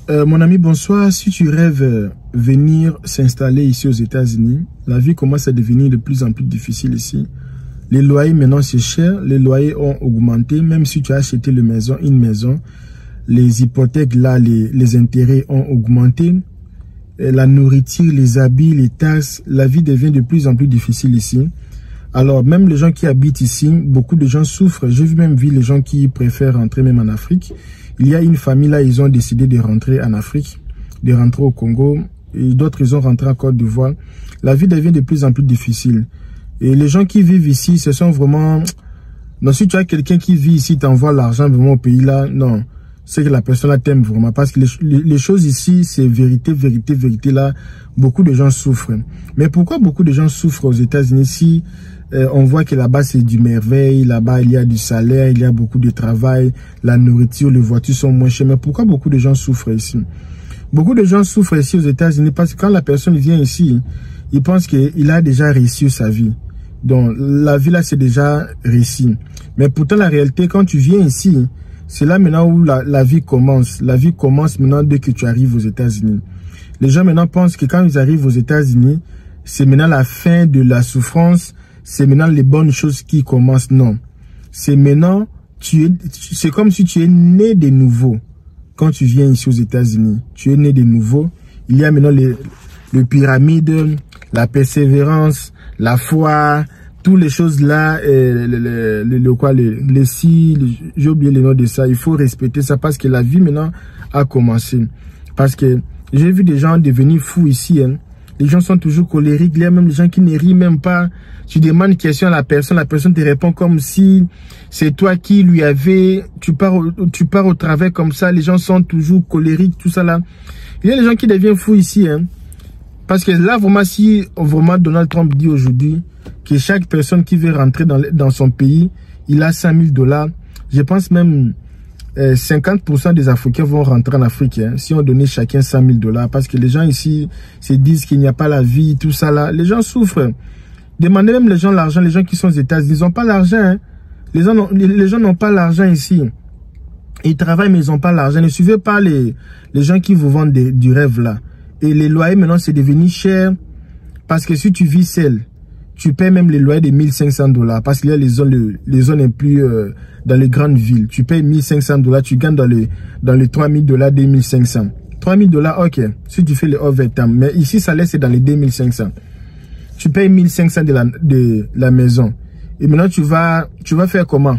Mon ami, bonsoir. Si tu rêves venir s'installer ici aux États-Unis, la vie commence à devenir de plus en plus difficile ici. Les loyers maintenant c'est cher, les loyers ont augmenté, même si tu as acheté une maison, les hypothèques là, les intérêts ont augmenté, la nourriture, les habits, les taxes, la vie devient de plus en plus difficile ici. Alors même les gens qui habitent ici, beaucoup de gens souffrent. J'ai même vu les gens qui préfèrent rentrer même en Afrique. Il y a une famille là, ils ont décidé de rentrer en Afrique, de rentrer au Congo, et d'autres ils ont rentré en Côte d'Ivoire. La vie devient de plus en plus difficile. Et les gens qui vivent ici, ce sont vraiment... Non, si tu as quelqu'un qui vit ici, t'envoie l'argent vraiment au pays là, non. C'est que la personne là t'aime vraiment. Parce que les choses ici, c'est vérité, vérité, vérité là. Beaucoup de gens souffrent. Mais pourquoi beaucoup de gens souffrent aux États-Unis si on voit que là-bas c'est du merveille, là-bas il y a du salaire, il y a beaucoup de travail, la nourriture, les voitures sont moins chères. Mais pourquoi beaucoup de gens souffrent ici? Beaucoup de gens souffrent ici aux États-Unis parce que quand la personne vient ici, il pense qu'il a déjà réussi sa vie. Donc, la vie là, c'est déjà réussi. Mais pourtant, la réalité, quand tu viens ici, c'est là maintenant où la vie commence. La vie commence maintenant dès que tu arrives aux États-Unis. Les gens maintenant pensent que quand ils arrivent aux États-Unis, c'est maintenant la fin de la souffrance, c'est maintenant les bonnes choses qui commencent. Non. C'est maintenant, c'est comme si tu es né de nouveau. Quand tu viens ici aux États-Unis, tu es né de nouveau. Il y a maintenant le pyramide, la persévérance, la foi, toutes les choses là, j'ai oublié le nom de ça. Il faut respecter ça parce que la vie maintenant a commencé. Parce que j'ai vu des gens devenir fous ici. Hein. Les gens sont toujours colériques. Il y a même des gens qui ne rient même pas. Tu demandes une question à la personne te répond comme si c'est toi qui lui avais... Tu pars au travers comme ça. Les gens sont toujours colériques, tout ça là. Il y a des gens qui deviennent fous ici. Hein. Parce que là, vraiment, si vraiment Donald Trump dit aujourd'hui que chaque personne qui veut rentrer dans son pays, il a 5 000 $, je pense même 50% des Africains vont rentrer en Afrique. Hein, si on donnait chacun 5 000 $. Parce que les gens ici se disent qu'il n'y a pas la vie, tout ça là. Les gens souffrent. Demandez même les gens l'argent, les gens qui sont aux États-Unis, ils n'ont pas l'argent. Hein. Les gens n'ont pas l'argent ici. Ils travaillent mais ils n'ont pas l'argent. Ne suivez pas les gens qui vous vendent du rêve là. Et les loyers, maintenant, c'est devenu cher. Parce que si tu vis seul, tu paies même les loyers de 1 500 $. Parce qu'il y a les zones les plus dans les grandes villes. Tu payes 1 500 $, tu gagnes dans les 3 000 $, 2 500. 3 000 $, ok. Si tu fais le overtime. Mais ici, ça laisse dans les 2 500. Tu payes 1 500 de la maison. Et maintenant, tu vas faire comment?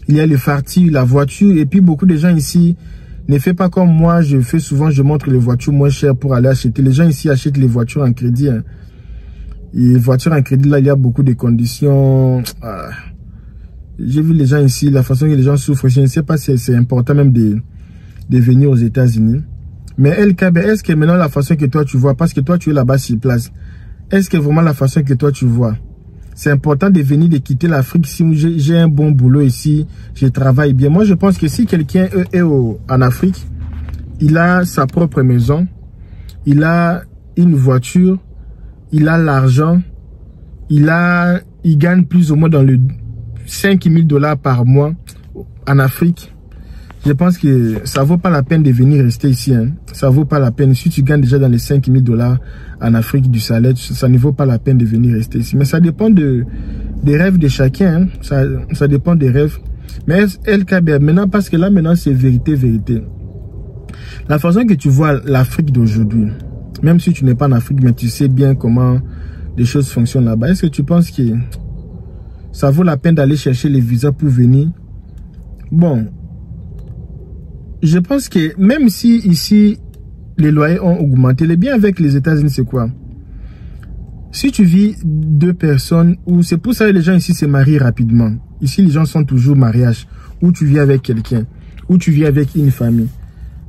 Il y a les fartis, la voiture. Et puis, beaucoup de gens ici... Ne fais pas comme moi, je fais souvent, je montre les voitures moins chères pour aller acheter. Les gens ici achètent les voitures en crédit. Hein. Et les voitures en crédit, là, il y a beaucoup de conditions. Ah. J'ai vu les gens ici, la façon que les gens souffrent. Je ne sais pas si c'est important même de venir aux États-Unis. Mais LKB, est-ce que maintenant la façon que toi tu vois, parce que toi tu es là-bas sur place, est-ce que vraiment la façon que toi tu vois, c'est important de venir, de quitter l'Afrique si j'ai un bon boulot ici, je travaille bien. Moi, je pense que si quelqu'un est en Afrique, il a sa propre maison, il a une voiture, il a l'argent, il gagne plus ou moins dans le 5 000 $ par mois en Afrique. Je pense que ça vaut pas la peine de venir rester ici. Hein. Ça vaut pas la peine. Si tu gagnes déjà dans les 5 000 $ en Afrique du salaire, ça ne vaut pas la peine de venir rester ici. Mais ça dépend des rêves de chacun. Hein. Ça dépend des rêves. Mais LKB, maintenant, parce que là, maintenant, c'est vérité, vérité. La façon que tu vois l'Afrique d'aujourd'hui, même si tu n'es pas en Afrique, mais tu sais bien comment les choses fonctionnent là-bas, est-ce que tu penses que ça vaut la peine d'aller chercher les visas pour venir? Bon, je pense que même si ici, les loyers ont augmenté, le bien avec les États-Unis, c'est quoi? Si tu vis 2 personnes, ou c'est pour ça que les gens ici se marient rapidement. Ici, les gens sont toujours mariage, ou tu vis avec quelqu'un, ou tu vis avec une famille.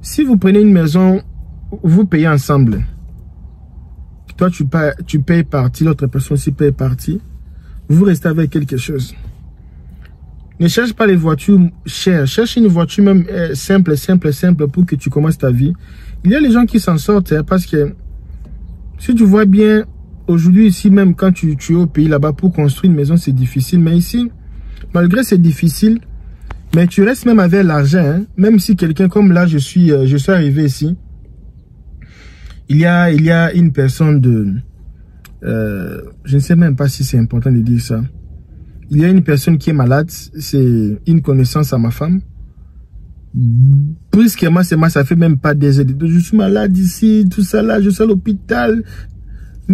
Si vous prenez une maison, vous payez ensemble. Toi, tu payes partie, l'autre personne aussi paye partie. Vous restez avec quelque chose. Ne cherche pas les voitures chères. Cherche une voiture même simple pour que tu commences ta vie. Il y a les gens qui s'en sortent hein, parce que si tu vois bien, aujourd'hui ici même quand tu es au pays là-bas pour construire une maison, c'est difficile. Mais ici, malgré c'est difficile, mais tu restes même avec l'argent. Hein, même si quelqu'un comme là, je suis arrivé ici. il y a une personne de... je ne sais même pas si c'est important de dire ça. Il y a une personne qui est malade, c'est une connaissance à ma femme. Brusquement, ça fait même pas des aides. Je suis malade ici, tout ça là, je suis à l'hôpital.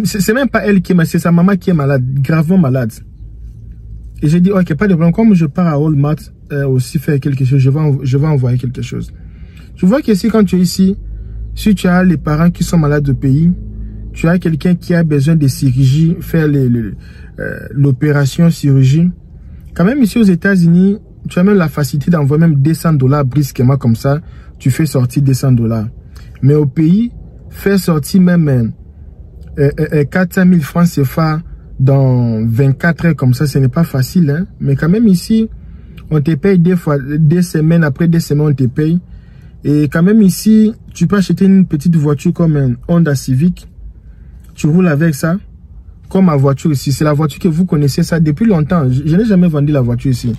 C'est même pas elle qui est malade, c'est sa maman qui est malade, gravement malade. Et j'ai dit, ok, pas de problème, comme je pars à Walmart aussi faire quelque chose, je vais envoyer quelque chose. Tu vois qu'ici, quand tu es ici, si tu as les parents qui sont malades au pays, tu as quelqu'un qui a besoin de chirurgie, faire l'opération chirurgie. Quand même ici aux États-Unis, tu as même la facilité d'envoyer même $200 brusquement comme ça, tu fais sortir $200. Mais au pays, faire sortir même 400 000 francs CFA dans 24 heures comme ça, ce n'est pas facile. Hein? Mais quand même ici, on te paye des semaines, après des semaines on te paye. Et quand même ici, tu peux acheter une petite voiture comme un Honda Civic. Tu roules avec ça. Comme ma voiture ici. C'est la voiture que vous connaissez ça depuis longtemps. Je n'ai jamais vendu la voiture ici.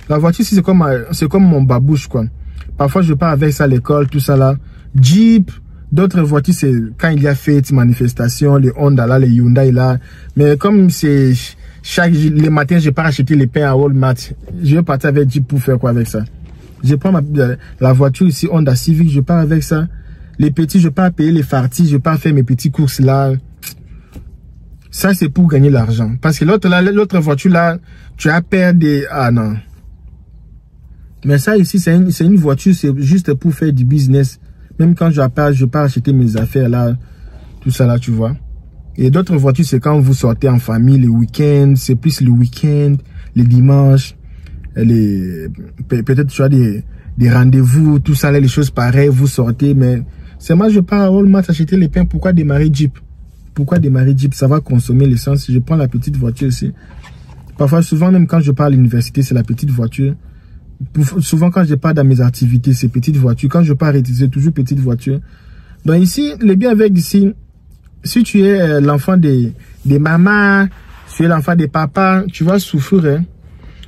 La voiture ici, c'est comme mon babouche, quoi. Parfois, je pars avec ça à l'école, tout ça là. Jeep, d'autres voitures, c'est quand il y a fête, manifestation, les Honda là, les Hyundai là. Mais comme c'est les matins, je pars acheter les pains à Walmart. Je vais partir avec Jeep pour faire quoi avec ça? Je prends la voiture ici, Honda Civic, je pars avec ça. Les petits, je pars payer les fartis, je pars faire mes petits courses là. Ça, c'est pour gagner l'argent. Parce que l'autre voiture là, tu as perdu. Ah non. Mais ça ici, c'est une voiture, c'est juste pour faire du business. Même quand je pars acheter mes affaires là, tout ça là, tu vois. Et d'autres voitures, c'est quand vous sortez en famille, les week-ends, c'est plus le week-end, les dimanches, peut-être tu as des rendez-vous, tout ça là, les choses pareilles, vous sortez, mais c'est moi, je pars à Walmart acheter les pains, pourquoi démarrer Jeep? Pourquoi démarrer Jeep? Ça va consommer l'essence. Je prends la petite voiture ici. Parfois, souvent, même quand je pars à l'université, c'est la petite voiture. Souvent, quand je pars dans mes activités, c'est petite voiture. Quand je pars c'est toujours petite voiture. Donc ici, le bien avec ici, si tu es l'enfant des mamans, tu es l'enfant des papas, tu vas souffrir. Hein?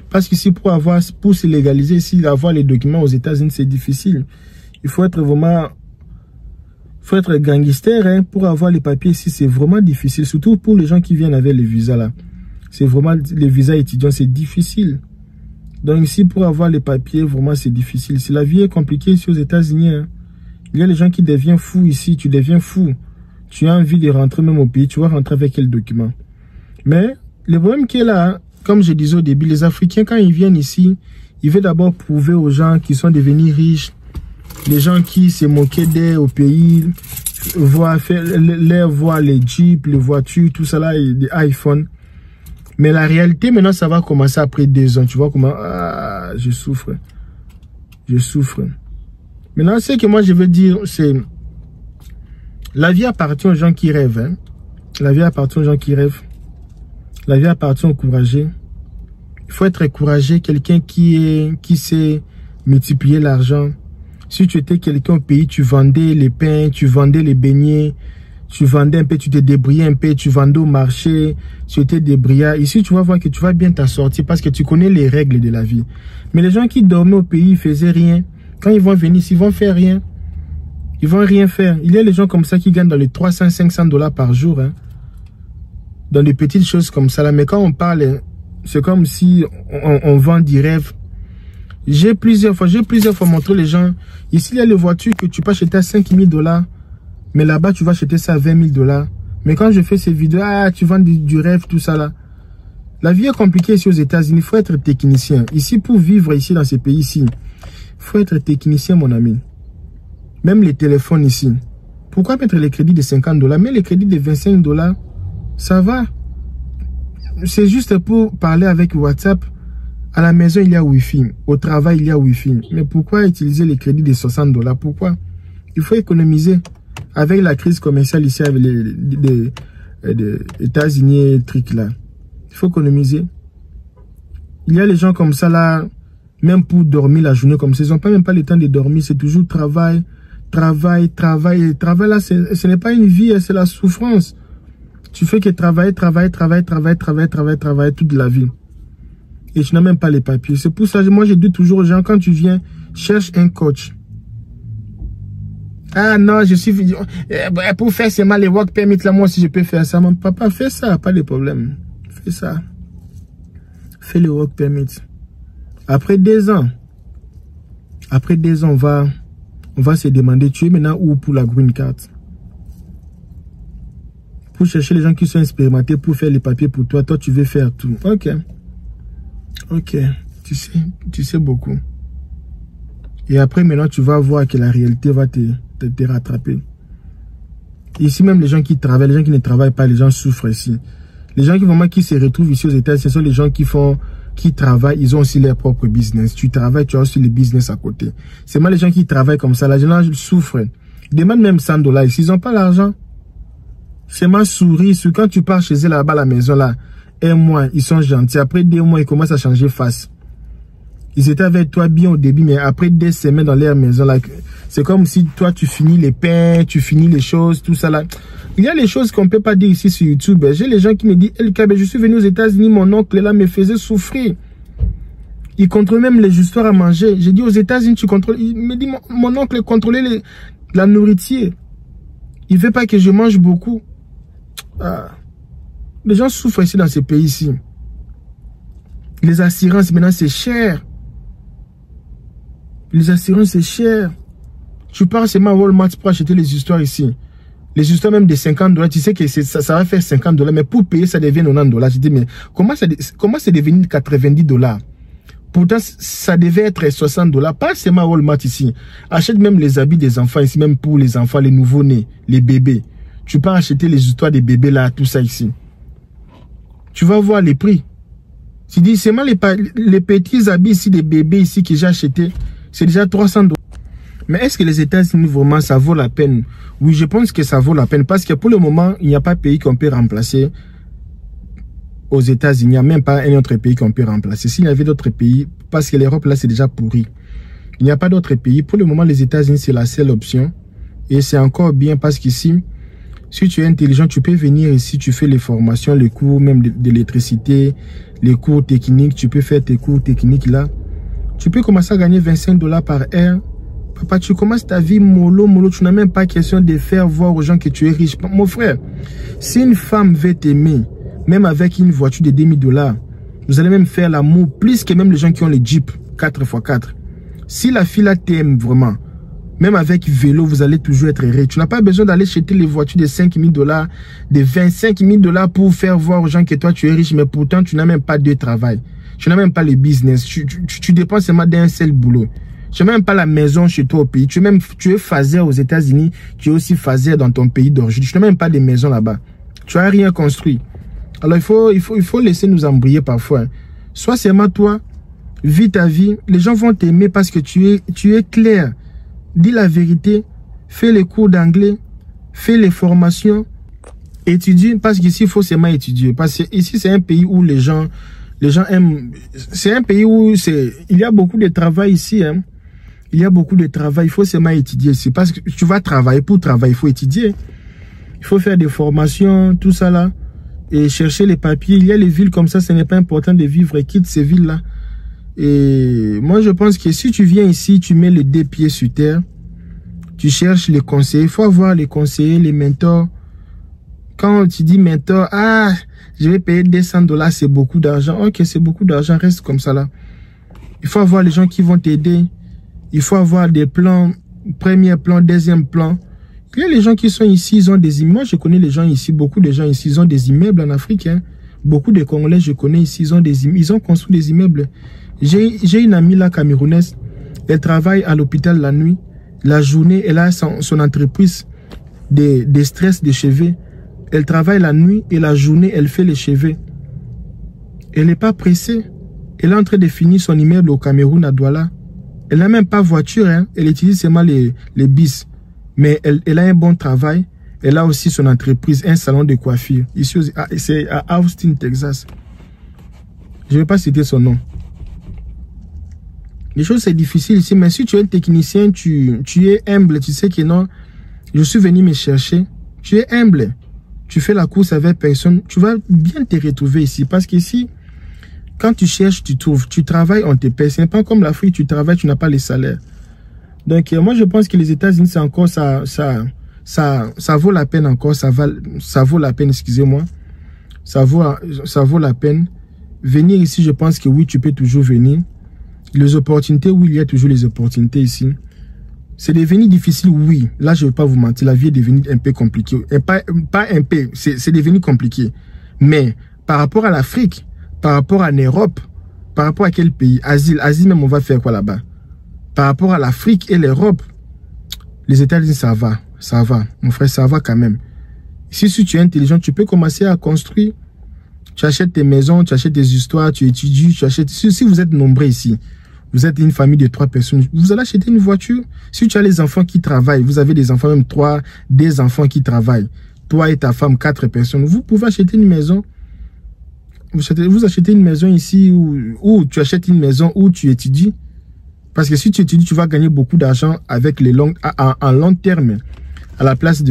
Parce qu'ici, pour se légaliser, ici, avoir les documents aux États-Unis, c'est difficile. Il faut être vraiment... faut être gangster hein, pour avoir les papiers ici, c'est vraiment difficile. Surtout pour les gens qui viennent avec les visas là. C'est vraiment, les visas étudiants, c'est difficile. Donc ici, pour avoir les papiers, vraiment, c'est difficile. Si la vie est compliquée ici aux États-Unis, hein, il y a les gens qui deviennent fous ici. Tu deviens fou. Tu as envie de rentrer même au pays. Tu vas rentrer avec quel document? Mais le problème qui est là, hein, comme je disais au début, les Africains, quand ils viennent ici, ils veulent d'abord prouver aux gens qui sont devenus riches, les gens qui se moquaient d'eux au pays, voir les Jeeps, les voitures, tout ça là, et des iPhones. Mais la réalité, maintenant, ça va commencer après 2 ans. Tu vois comment... Ah, je souffre. Je souffre. Maintenant, ce que moi, je veux dire, c'est... La vie appartient aux gens qui rêvent. Hein? La vie appartient aux gens qui rêvent. La vie appartient aux courageux. Il faut être courageux. Quelqu'un qui sait multiplier l'argent. Si tu étais quelqu'un au pays, tu vendais les pains, tu vendais les beignets, tu vendais un peu, tu te débrouillais un peu, tu vendais au marché, tu étais débrouillard. Ici, tu vas voir que tu vas bien t'en sortir parce que tu connais les règles de la vie. Mais les gens qui dormaient au pays, ils faisaient rien. Quand ils vont venir ici, ils vont faire rien. Ils vont rien faire. Il y a les gens comme ça qui gagnent dans les 300-500 $ par jour. Hein, dans des petites choses comme ça. Là. Mais quand on parle, c'est comme si on vend du rêve. J'ai plusieurs fois montré les gens. Ici, il y a les voitures que tu peux acheter à 5 000 $. Mais là-bas, tu vas acheter ça à 20 000 $. Mais quand je fais ces vidéos, ah, tu vends du rêve, tout ça là. La vie est compliquée ici aux États-Unis. Il faut être technicien. Ici, pour vivre ici, dans ces pays-ci, il faut être technicien, mon ami. Même les téléphones ici. Pourquoi mettre les crédits de 50 $? Mais les crédits de 25 $, ça va. C'est juste pour parler avec WhatsApp. À la maison, il y a Wi-Fi. Au travail, il y a Wi-Fi. Mais pourquoi utiliser les crédits de 60 $? Pourquoi? Il faut économiser. Avec la crise commerciale ici, avec les États-Unis et trucs là. Il faut économiser. Il y a les gens comme ça là, même pour dormir la journée comme ça, ils n'ont même pas le temps de dormir. C'est toujours travail, travail, travail. Et travail là, ce n'est pas une vie, c'est la souffrance. Tu fais que travailler toute la vie. Et tu n'as même pas les papiers. C'est pour ça que moi je dis toujours aux gens, quand tu viens, cherche un coach. Ah non, je suis... Pour faire seulement les work permits, là, moi aussi, je peux faire ça. Mon papa, fais ça, pas de problème. Fais ça. Fais le work permit. Après 2 ans, on va se demander, tu es maintenant où pour la green card? Pour chercher les gens qui sont expérimentés pour faire les papiers pour toi. Toi, tu veux faire tout. Ok. Ok. Tu sais beaucoup. Et après, maintenant, tu vas voir que la réalité va te rattraper. Ici, même les gens qui travaillent, les gens qui ne travaillent pas, les gens souffrent ici. Les gens qui se retrouvent ici aux États-Unis, ce sont les gens qui travaillent, ils ont aussi leur propre business. Tu travailles, tu as aussi le business à côté. C'est moi les gens qui travaillent comme ça. Les gens souffrent. Ils demandent même $100 ici. Ils n'ont pas l'argent. C'est ma souris. Quand tu pars chez eux là-bas à la maison, là, 1 mois, ils sont gentils. Après 2 mois, ils commencent à changer face. Ils étaient avec toi bien au début, mais après 2 semaines dans leur maison, là, c'est comme si toi, tu finis les pains, tu finis les choses, tout ça là. Il y a les choses qu'on ne peut pas dire ici sur YouTube. J'ai les gens qui me disent, je suis venu aux États-Unis, mon oncle là me faisait souffrir. Il contrôle même les histoires à manger. J'ai dit aux États-Unis, tu contrôles. Il me dit, mon oncle contrôlait la nourriture. Il ne veut pas que je mange beaucoup. Ah. Les gens souffrent ici dans ces pays-ci. Les assurances, maintenant, c'est cher. Les assurances, c'est cher. Tu pars seulement à Walmart pour acheter les histoires ici. Les histoires même de $50, tu sais que ça va faire $50, mais pour payer, ça devient $90. Je dis, mais comment c'est devenu $90? Pourtant, ça devait être $60. Pas seulement à Walmart ici. Achète même les habits des enfants ici, même pour les enfants, les nouveau-nés, les bébés. Tu peux acheter les histoires des bébés là, tout ça ici. Tu vas voir les prix. Tu dis, seulement les petits habits ici, des bébés ici que j'ai achetés, c'est déjà $300. Mais est-ce que les États-Unis, vraiment, ça vaut la peine? Oui, je pense que ça vaut la peine. Parce que pour le moment, il n'y a pas de pays qu'on peut remplacer aux États-Unis. Il n'y a même pas un autre pays qu'on peut remplacer. S'il y avait d'autres pays, parce que l'Europe, là, c'est déjà pourri. Il n'y a pas d'autres pays. Pour le moment, les États-Unis, c'est la seule option. Et c'est encore bien parce qu'ici, si tu es intelligent, tu peux venir ici, tu fais les formations, les cours même d'électricité, les cours techniques. Tu peux faire tes cours techniques là. Tu peux commencer à gagner $25 par heure. Papa, tu commences ta vie mollo. Tu n'as même pas question de faire voir aux gens que tu es riche. Mon frère, si une femme veut t'aimer, même avec une voiture de $2000, vous allez même faire l'amour plus que même les gens qui ont les Jeep 4x4. Si la fille là t'aime vraiment, même avec vélo, vous allez toujours être riche. Tu n'as pas besoin d'aller acheter les voitures de $5000, de $25 000 pour faire voir aux gens que toi tu es riche, mais pourtant tu n'as même pas de travail. Tu n'as même pas le business. Tu dépends seulement d'un seul boulot. Tu n'as même pas la maison chez toi au pays. Tu es phasé aux États-Unis. Tu es aussi phasé dans ton pays d'origine. Tu n'as même pas de maison là-bas. Tu n'as rien construit. Alors il faut laisser nous embrouiller parfois. Sois seulement toi. Vis ta vie. Les gens vont t'aimer parce que tu es clair. Dis la vérité. Fais les cours d'anglais. Fais les formations. Étudie. Parce qu'ici, il faut seulement étudier. Parce que ici, c'est un pays où les gens aiment. C'est un pays où il y a beaucoup de travail ici. Hein. Il y a beaucoup de travail. Il faut seulement étudier ici. Parce que tu vas travailler. Pour travailler, il faut étudier. Il faut faire des formations, tout ça là. Et chercher les papiers. Il y a les villes comme ça. Ce n'est pas important de vivre. Et quitte ces villes-là. Et moi, je pense que si tu viens ici, tu mets les 2 pieds sur terre. Tu cherches les conseillers. Il faut avoir les conseillers, les mentors. Quand tu dis mentor, ah, je vais payer $200, c'est beaucoup d'argent. Ok, c'est beaucoup d'argent, reste comme ça là. Il faut avoir les gens qui vont t'aider. Il faut avoir des plans, premier plan, deuxième plan. Il y a les gens qui sont ici, ils ont des immeubles. Moi, je connais les gens ici, beaucoup de gens ici, ils ont des immeubles en Afrique. Hein. Beaucoup de Congolais, je connais ici, ils ont construit des immeubles. J'ai une amie là, camerounaise. Elle travaille à l'hôpital la nuit. La journée, elle a son entreprise de stress de cheveux. Elle travaille la nuit et la journée, elle fait les cheveux. Elle n'est pas pressée. Elle est en train de finir son immeuble au Cameroun, à Douala. Elle n'a même pas voiture. Hein. Elle utilise seulement les bis. Mais elle a un bon travail. Elle a aussi son entreprise, un salon de coiffure. Ici, c'est à Austin, Texas. Je ne vais pas citer son nom. Les choses, c'est difficile ici. Mais si tu es un technicien, tu es humble. Tu sais que non, je suis venu me chercher. Tu es humble. Tu fais la course avec personne, tu vas bien te retrouver ici. Parce qu'ici, quand tu cherches, tu trouves. Tu travailles, on te paie. Ce n'est pas comme l'Afrique, tu travailles, tu n'as pas les salaires. Donc, moi, je pense que les États-Unis, c'est encore ça vaut la peine encore, ça vaut la peine, excusez-moi. Ça vaut la peine. Venir ici, je pense que oui, tu peux toujours venir. Les opportunités, oui, il y a toujours les opportunités ici. C'est devenu difficile, oui. Là, je ne vais pas vous mentir, la vie est devenue un peu compliquée. Et pas un peu, c'est devenu compliqué. Mais par rapport à l'Afrique, par rapport à l'Europe, par rapport à quel pays? Asie même, on va faire quoi là-bas? Par rapport à l'Afrique et l'Europe, les États-Unis, ça va. Ça va. Mon frère, ça va quand même. Si tu es intelligent, tu peux commencer à construire. Tu achètes tes maisons, tu achètes tes histoires, tu étudies, tu achètes... Si vous êtes nombreux ici, vous êtes une famille de 3 personnes, vous allez acheter une voiture. Si tu as les enfants qui travaillent, vous avez des enfants, même des enfants qui travaillent. Toi et ta femme, 4 personnes, vous pouvez acheter une maison. Vous achetez une maison ici ou tu achètes une maison où tu étudies. Parce que si tu étudies, tu vas gagner beaucoup d'argent avec en long terme. À la place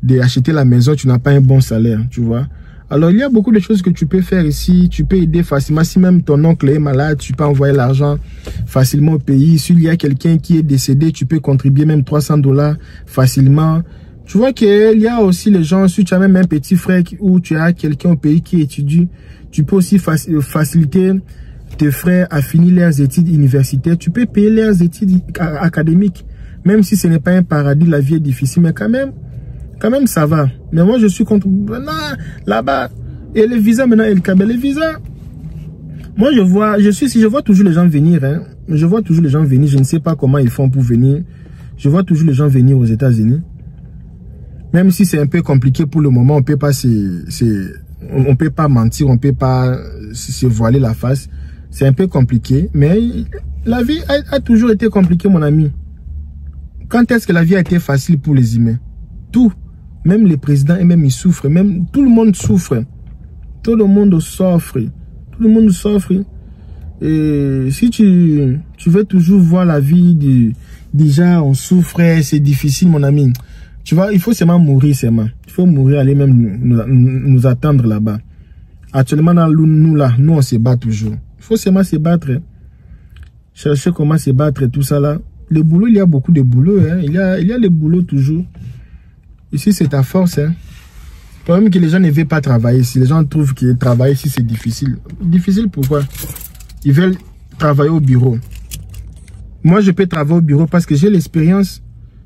d'acheter la maison, tu n'as pas un bon salaire, tu vois. Alors, il y a beaucoup de choses que tu peux faire ici. Tu peux aider facilement. Si même ton oncle est malade, tu peux envoyer l'argent facilement au pays. S'il y a quelqu'un qui est décédé, tu peux contribuer même $300 facilement. Tu vois qu'il y a aussi les gens, si tu as même un petit frère ou tu as quelqu'un au pays qui étudie, tu peux aussi faciliter tes frères à finir leurs études universitaires. Tu peux payer leurs études académiques. Même si ce n'est pas un paradis, la vie est difficile, mais quand même ça va. Mais moi je suis contre là-bas. Et les visas maintenant, les visas. Moi je vois toujours les gens venir. Hein. Je vois toujours les gens venir. Je ne sais pas comment ils font pour venir. Je vois toujours les gens venir aux États-Unis. Même si c'est un peu compliqué pour le moment, on peut pas on peut pas mentir, on peut pas se voiler la face. C'est un peu compliqué, mais la vie a toujours été compliquée, mon ami. Quand est-ce que la vie a été facile pour les humains? Tout. Même les présidents, et même ils souffrent. Même tout le monde souffre. Tout le monde souffre. Tout le monde souffre. Et si tu veux toujours voir la vie déjà on souffre, c'est difficile, mon ami. Tu vois, il faut seulement mourir, seulement. Il faut mourir, aller même nous attendre là-bas. Actuellement, nous, on se bat toujours. Il faut seulement se battre. Hein. Chercher comment se battre et tout ça là. Le boulot, il y a beaucoup de boulot. Hein. Il y a le boulot toujours. Ici, c'est ta force. Hein. Le problème que les gens ne veulent pas travailler. Si les gens trouvent que travailler ici, c'est difficile. Difficile pourquoi? Ils veulent travailler au bureau. Moi, je peux travailler au bureau parce que j'ai l'expérience.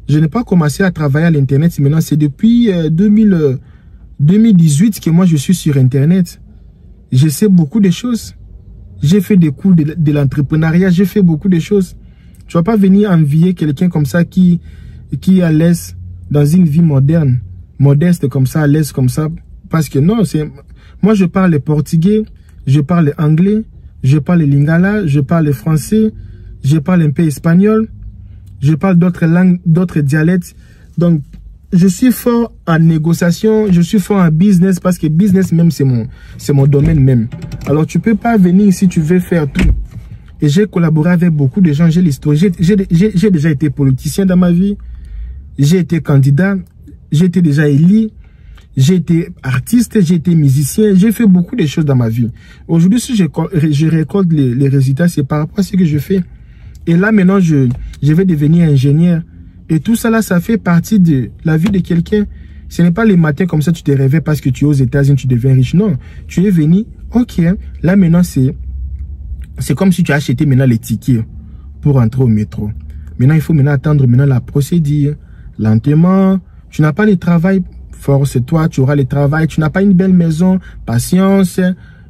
Je n'ai pas commencé à travailler à l'Internet. Maintenant, c'est depuis 2018 que moi, je suis sur Internet. Je sais beaucoup de choses. J'ai fait des cours de l'entrepreneuriat. J'ai fait beaucoup de choses. Tu ne vas pas venir envier quelqu'un comme ça qui est à l'aise dans une vie moderne, modeste comme ça, à l'aise comme ça. Parce que non, moi, je parle portugais, je parle anglais, je parle lingala, je parle français, je parle un peu espagnol. Je parle d'autres langues, d'autres dialectes. Donc, je suis fort en négociation, je suis fort en business parce que business même, c'est mon domaine même. Alors, tu peux pas venir si tu veux faire tout. Et j'ai collaboré avec beaucoup de gens, j'ai l'histoire. J'ai déjà été politicien dans ma vie. J'ai été candidat, j'ai été déjà élu. J'ai été artiste, j'ai été musicien. J'ai fait beaucoup de choses dans ma vie. Aujourd'hui, si je récolte les résultats, c'est par rapport à ce que je fais. Et là, maintenant, je vais devenir ingénieur. Et tout ça, là, ça fait partie de la vie de quelqu'un. Ce n'est pas les matins comme ça, tu te réveilles parce que tu es aux États-Unis, tu deviens riche. Non, tu es venu, ok. Là, maintenant, c'est comme si tu as acheté maintenant les tickets pour entrer au métro. Maintenant, il faut maintenant attendre maintenant la procédure. Lentement, tu n'as pas le travail, force-toi, tu auras le travail. Tu n'as pas une belle maison, patience.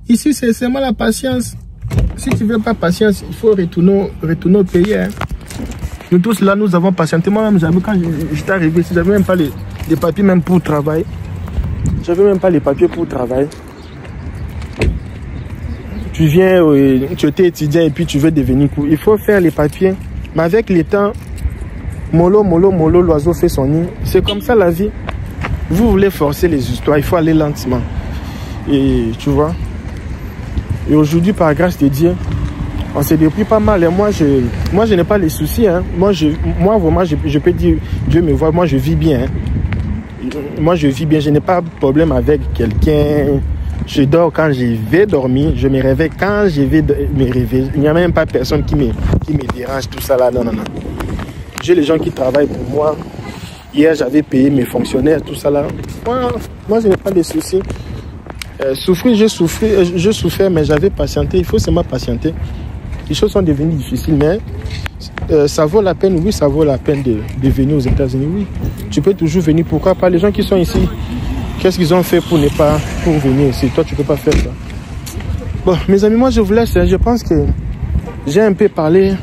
Ici, c'est seulement la patience. Si tu ne veux pas patience, il faut retourner au pays. Hein. Nous tous là, nous avons patienté. Moi-même, quand j'étais arrivé ici, j'avais même pas les papiers même pour travailler. J'avais même pas les papiers pour travailler. Tu viens, tu étais étudiant et puis tu veux devenir cool. Il faut faire les papiers. Mais avec le temps, mollo, l'oiseau fait son nid. C'est comme ça la vie. Vous voulez forcer les histoires, il faut aller lentement. Et tu vois. Et aujourd'hui, par grâce de Dieu, on s'est débrouillé pas mal. Et moi, je n'ai pas les soucis. Hein. Moi, vraiment, je peux dire, Dieu me voit, moi, je vis bien. Hein. Moi, je vis bien. Je n'ai pas de problème avec quelqu'un. Je dors quand je vais dormir. Je me réveille quand je vais me réveiller. Il n'y a même pas personne qui me dérange, tout ça là. Non. J'ai les gens qui travaillent pour moi. Hier, j'avais payé mes fonctionnaires, tout ça là. Moi je n'ai pas de soucis. Souffrir, je souffrais, mais j'avais patienté. Il faut seulement patienter. Les choses sont devenues difficiles, mais ça vaut la peine. Oui, ça vaut la peine de venir aux États-Unis. Oui, tu peux toujours venir. Pourquoi pas? Les gens qui sont ici, qu'est-ce qu'ils ont fait pour ne pas venir ici? Toi, tu ne peux pas faire ça. Bon, mes amis, moi je vous laisse. Je pense que j'ai un peu parlé.